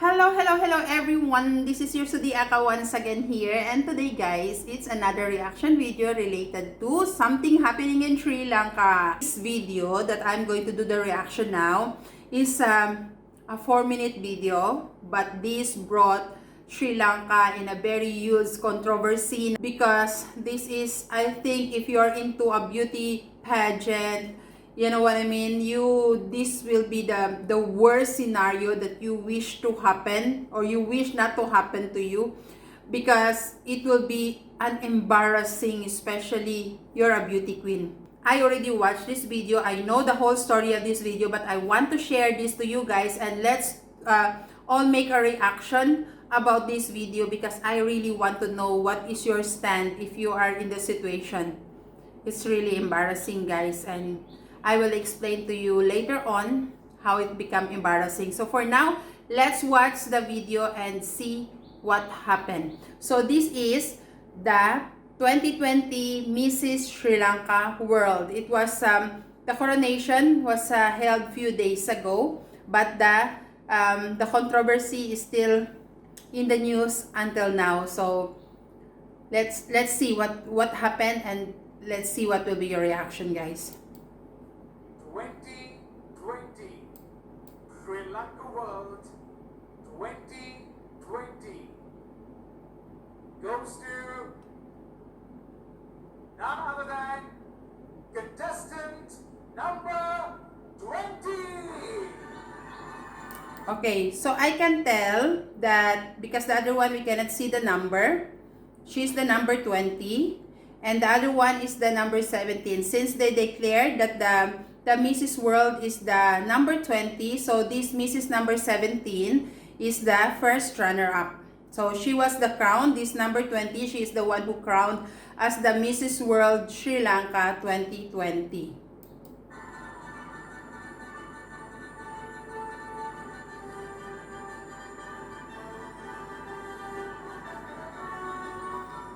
Hello everyone. This is your Suddi Akka once again here, and today guys, it's another reaction video related to something happening in Sri Lanka. This video that I'm going to do the reaction now is a 4-minute video, but this brought Sri Lanka in a very huge controversy because this is, I think, if you're into a beauty pageant, you know what I mean, this will be the worst scenario that you wish to happen or you wish not to happen to you, because it will be an embarrassing, especially you're a beauty queen. I already watched this video. I know the whole story of this video, but I want to share this to you guys, and let's all make a reaction about this video because I really want to know what is your stand if you are in the situation. It's really embarrassing, guys, and I will explain to you later on how it become embarrassing. So for now, let's watch the video and see what happened. So this is the 2020 Mrs Sri Lanka World. It was the coronation was held few days ago, but the controversy is still in the news until now. So let's see what happened, and let's see what will be your reaction, guys. 2020 Sri Lanka World 2020 goes to none other than contestant number 20. Okay, so I can tell that because the other one we cannot see the number. She's the number 20 and the other one is the number 17. Since they declared that the Mrs. World is the number 20, so this Mrs. number 17 is the first runner-up. So she was the crown, this number 20, she is the one who crowned as the Mrs. World Sri Lanka 2020.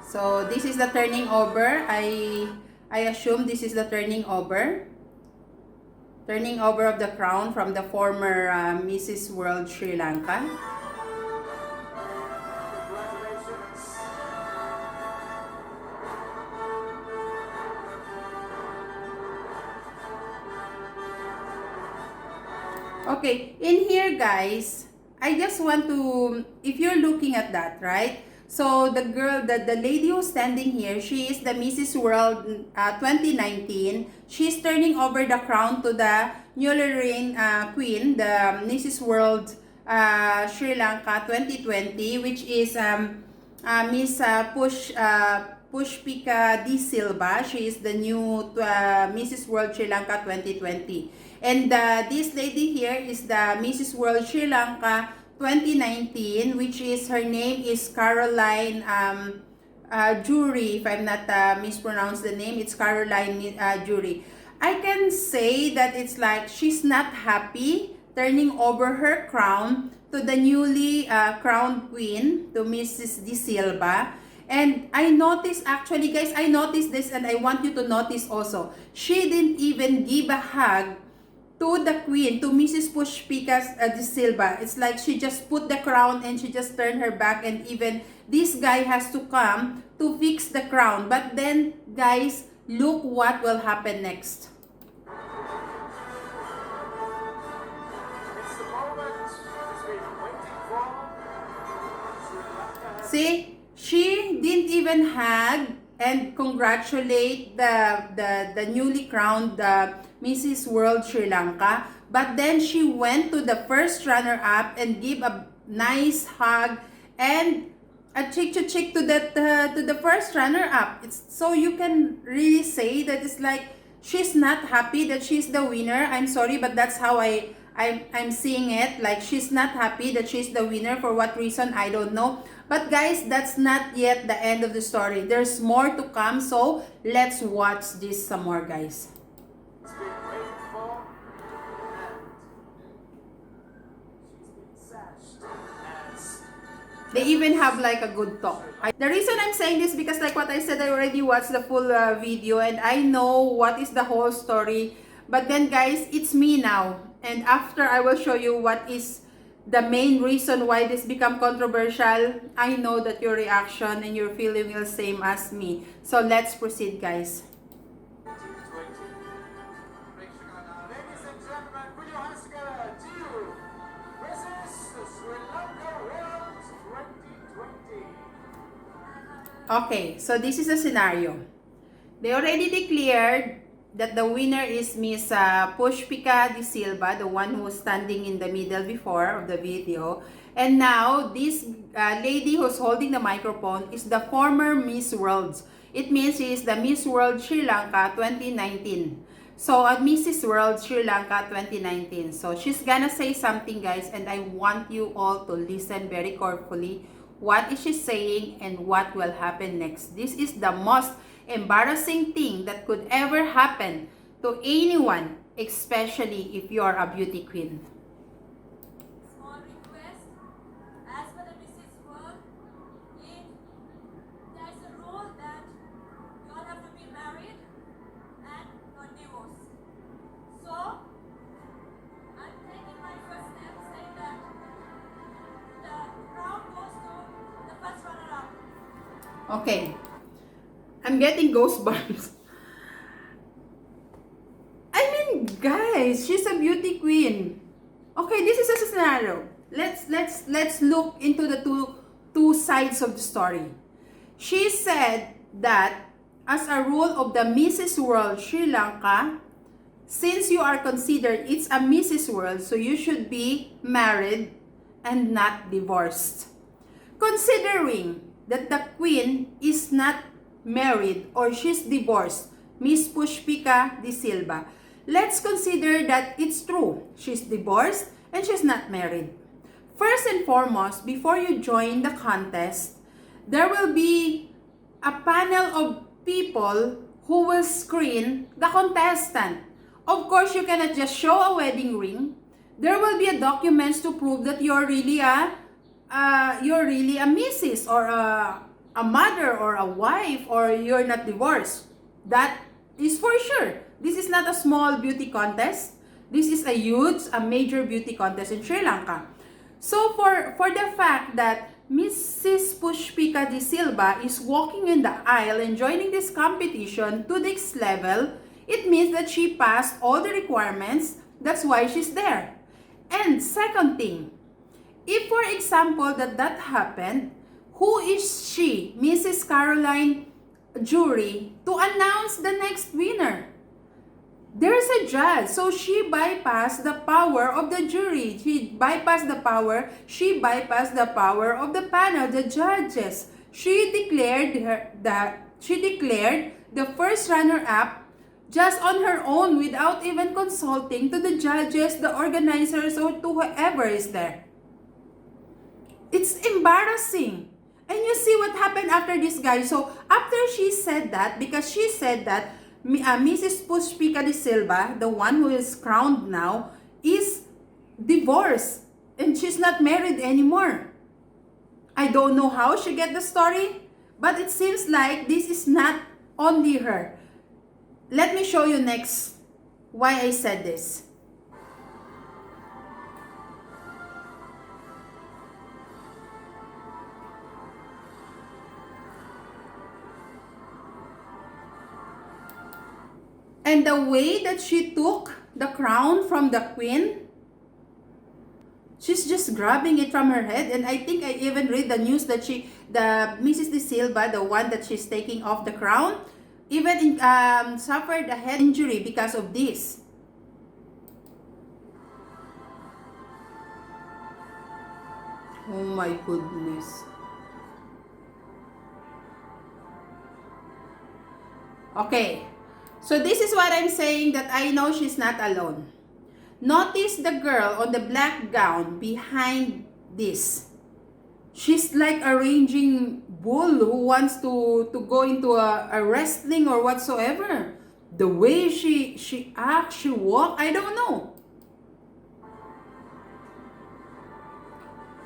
So this is the turning over. I assume this is the turning over of the crown from the former Mrs. World Sri Lanka. Congratulations. Okay, in here guys, I just want to, if you're looking at that, right? So the girl, the lady who's standing here, she is the Mrs. World 2019. She's turning over the crown to the newly reigned queen, the Mrs. World Sri Lanka 2020, which is Miss Pushpika D. Silva. She is the new Mrs. World Sri Lanka 2020. And this lady here is the Mrs. World Sri Lanka 2019, which is, her name is Caroline Jury, if I'm not mispronounced the name. It's Caroline Jury. I can say that it's like she's not happy turning over her crown to the newly crowned queen, to Mrs. De Silva. And I noticed, actually guys, I noticed this and I want you to notice also, she didn't even give a hug to the queen, to Mrs. Pushpika De Silva. It's like she just put the crown and she just turned her back, and even this guy has to come to fix the crown. But then, guys, look what will happen next. It's the moment he's been waiting for. Sri Lanka. See, she didn't even hug and congratulate the newly crowned Mrs. World Sri Lanka, but then she went to the first runner-up and gave a nice hug and a cheek to the first runner-up. It's so you can really say that it's like she's not happy that she's the winner. I'm sorry, but that's how I'm seeing it. Like she's not happy that she's the winner. For what reason, I don't know. But guys, that's not yet the end of the story. There's more to come, so let's watch this some more, guys. It's been waiting for, and she's been sashed as They even have like a good talk. The reason I'm saying this because like what I said, I already watched the full video and I know what is the whole story. But then guys, it's me now. And after I will show you what is the main reason why this become controversial. I know that your reaction and your feeling will same as me. So let's proceed, guys. 2020. Ladies and gentlemen, put your hands together to Mrs Sri Lanka World 2020. Okay, so this is the scenario. They already declared that the winner is Miss Pushpika De Silva, the one who was standing in the middle before of the video. And now, this lady who's holding the microphone is the former Miss World. It means she is the Miss World Sri Lanka 2019. So, Mrs World Sri Lanka 2019. So, she's gonna say something, guys, and I want you all to listen very carefully. What is she saying and what will happen next? This is the most embarrassing thing that could ever happen to anyone, especially if you're a beauty queen. Small request, as per the Mrs. World, there's a rule that you all have to be married and not divorced. So, I'm taking my first step saying that the crown goes to the first runner-up. Okay. I'm getting goosebumps. I mean, guys, she's a beauty queen. Okay, this is a scenario. Let's look into the two sides of the story. She said that as a rule of the Mrs. World Sri Lanka, since you are considered it's a Mrs. World, so you should be married and not divorced. Considering that the queen is not married or she's divorced, Miss Pushpika De Silva, let's consider that it's true. She's divorced and she's not married. First and foremost, before you join the contest, there will be a panel of people who will screen the contestant. Of course, you cannot just show a wedding ring. There will be a documents to prove that you're really a Mrs. or a mother or a wife, or you're not divorced. That is for sure. This is not a small beauty contest. This is a major beauty contest in Sri Lanka. So for the fact that Mrs. Pushpika De Silva is walking in the aisle and joining this competition to this level, it means that she passed all the requirements. That's why she's there. And second thing, if for example that happened, who is she, Mrs. Caroline Jury, to announce the next winner? There's a judge, so she bypassed the power of the jury. She bypassed the power of the panel, the judges. She declared the first runner-up just on her own without even consulting to the judges, the organizers, or to whoever is there. It's embarrassing. And you see what happened after this, guy. So after she said that, because she said that Mrs. Pushpika De Silva, the one who is crowned now, is divorced and she's not married anymore. I don't know how she get the story, but it seems like this is not only her. Let me show you next why I said this. And the way that she took the crown from the queen, she's just grabbing it from her head. And I think I even read the news that the Mrs. De Silva, the one that she's taking off the crown, even suffered a head injury because of this. Oh my goodness. Okay. So this is what I'm saying, that I know she's not alone. Notice the girl on the black gown behind this. She's like arranging bull who wants to go into a wrestling or whatsoever. The way she acts, she walks, I don't know.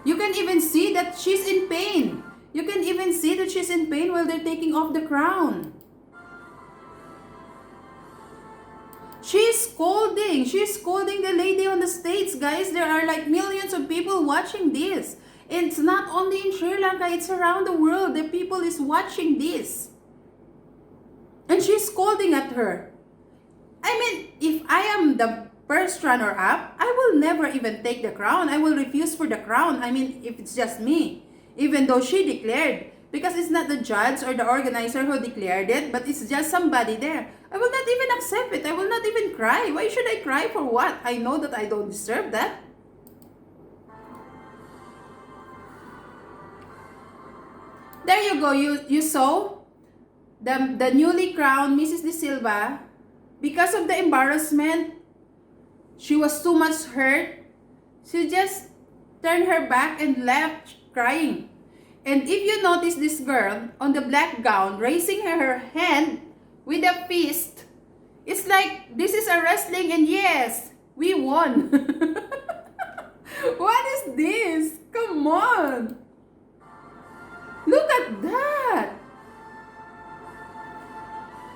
You can even see that she's in pain. You can even see that she's in pain while they're taking off the crown. She's scolding. She's scolding the lady on the States, guys. There are like millions of people watching this. It's not only in Sri Lanka, it's around the world. The people is watching this. And she's scolding at her. I mean, if I am the first runner-up, I will never even take the crown. I will refuse for the crown. I mean, if it's just me. Even though she declared. Because it's not the judge or the organizer who declared it, but it's just somebody there. I will not even accept it. I will not even cry. Why should I cry for what? I know that I don't deserve that. There you go. You saw the newly crowned Mrs. De Silva. Because of the embarrassment, she was too much hurt. She just turned her back and left crying. And if you notice this girl on the black gown raising her hand with a fist, it's like this is a wrestling and yes, we won. What is this? Come on. Look at that.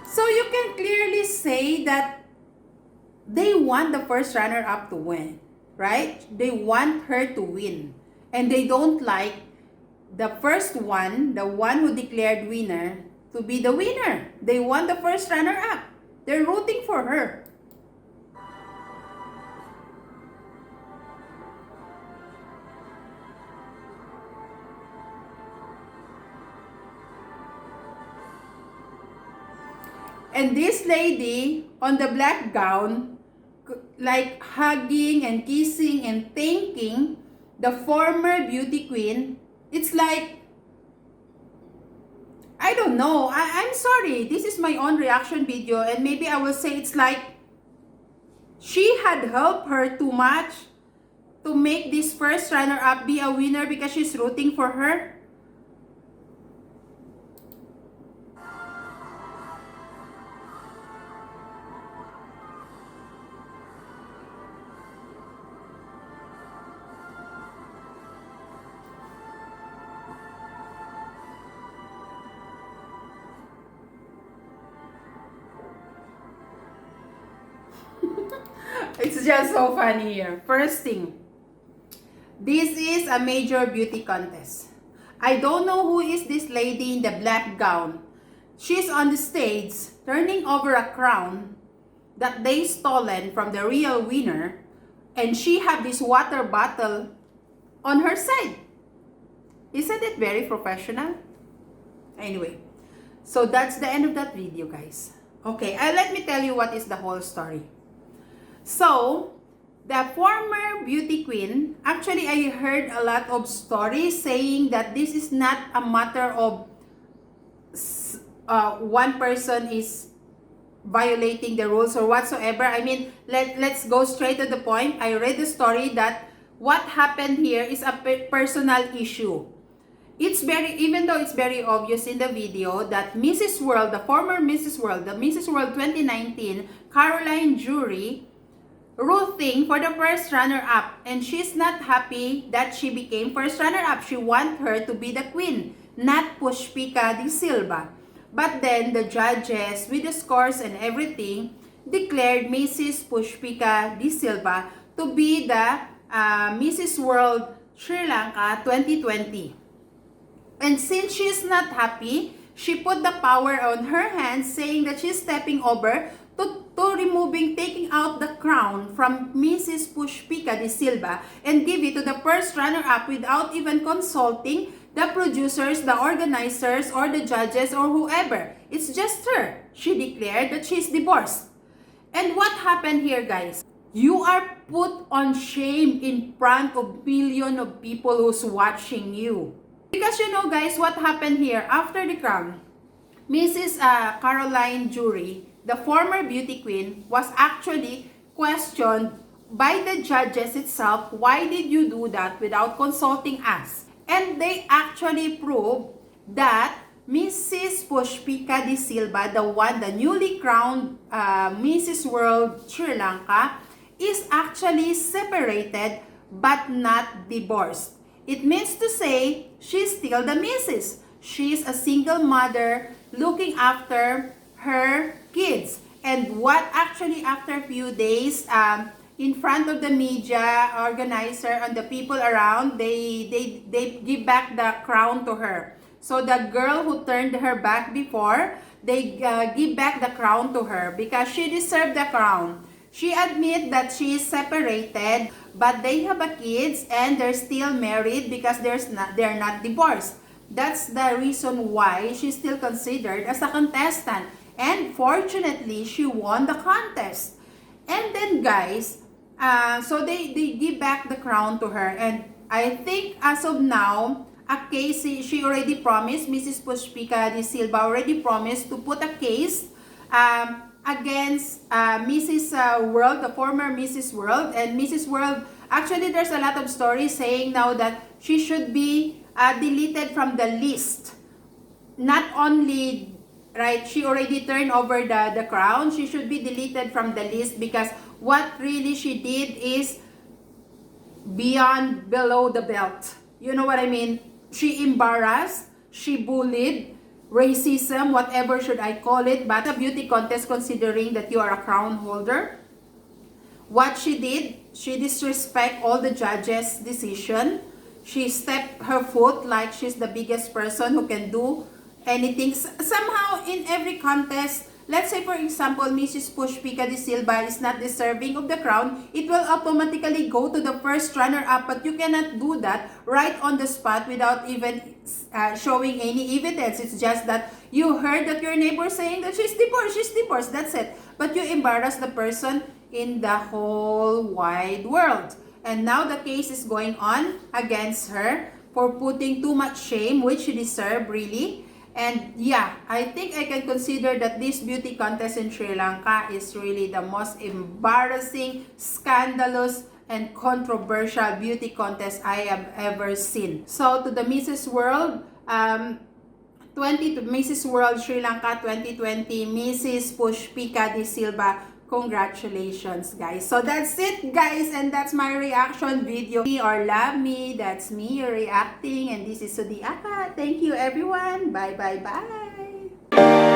So you can clearly say that they want the first runner-up to win, right? They want her to win. And they don't like the first one, the one who declared winner, to be the winner. They want the first runner-up. They're rooting for her. And this lady on the black gown, like hugging and kissing and thanking the former beauty queen. It's like, I don't know. I'm sorry. This is my own reaction video. And maybe I will say it's like she had helped her too much to make this first runner-up be a winner because she's rooting for her. It's just so funny here. First thing, this is a major beauty contest. I don't know who is this lady in the black gown. She's on the stage turning over a crown that they stolen from the real winner, and she have this water bottle on her side. Isn't it very professional? Anyway, so that's the end of that video, guys. Okay, let me tell you what is the whole story. So, the former beauty queen, actually I heard a lot of stories saying that this is not a matter of one person is violating the rules or whatsoever. I mean, let's go straight to the point. I read the story that what happened here is a personal issue. It's even though it's very obvious in the video that Mrs. World, the former Mrs. World, the Mrs. World 2019, Caroline Jury, rooting for the first runner-up, and she's not happy that she became first runner-up. She wants her to be the queen, not Pushpika De Silva. But then the judges, with the scores and everything, declared Mrs. Pushpika De Silva to be the Mrs. World Sri Lanka 2020. And since she's not happy, she put the power on her hands, saying that she's stepping over to taking out the crown from Mrs. Pushpika De Silva and give it to the first runner-up without even consulting the producers, the organizers, or the judges, or whoever. It's just her. She declared that she's divorced. And what happened here, guys? You are put on shame in front of millions of people who's watching you. Because you know, guys, what happened here after the crown? Mrs. Caroline Jury, the former beauty queen, was actually questioned by the judges itself. Why did you do that without consulting us? And they actually proved that Mrs. Pushpika De Silva, the newly crowned Mrs. World Sri Lanka, is actually separated but not divorced. It means to say she's still the Mrs. She's a single mother looking after her kids. And what actually after a few days, in front of the media organizer and the people around, they give back the crown to her. So the girl who turned her back before, they give back the crown to her because she deserved the crown. She admit that she is separated, but they have a kids and they're still married because they're not divorced. That's the reason why she's still considered as a contestant. And fortunately, she won the contest. And then guys, so they give back the crown to her. And I think as of now, a case, she already promised, Mrs. Pushpika de Silva already promised to put a case against Mrs. World, the former Mrs. World. And Mrs. World, actually there's a lot of stories saying now that she should be deleted from the list. Not only, right, she already turned over the crown, she should be deleted from the list because what really she did is beyond below the belt. You know what I mean? She embarrassed, she bullied, racism, whatever should I call it, but a beauty contest considering that you are a crown holder. What she did, she disrespect all the judges' decision. She stepped her foot like she's the biggest person who can do anything. Somehow in every contest, let's say for example, Mrs. Pushpika de Silva is not deserving of the crown, it will automatically go to the first runner-up, but you cannot do that right on the spot without even showing any evidence. It's just that you heard that your neighbor saying that she's divorced, that's it. But you embarrass the person in the whole wide world. And now the case is going on against her for putting too much shame, which she deserved really. And yeah, I think I can consider that this beauty contest in Sri Lanka is really the most embarrassing, scandalous, and controversial beauty contest I have ever seen. So to the Mrs. World, Mrs. World Sri Lanka 2020, Mrs. Pushpika de Silva, congratulations guys. So that's it guys, and that's my reaction video. Me or love me, that's me reacting, and this is Suddi Akka. Thank you everyone. Bye bye bye.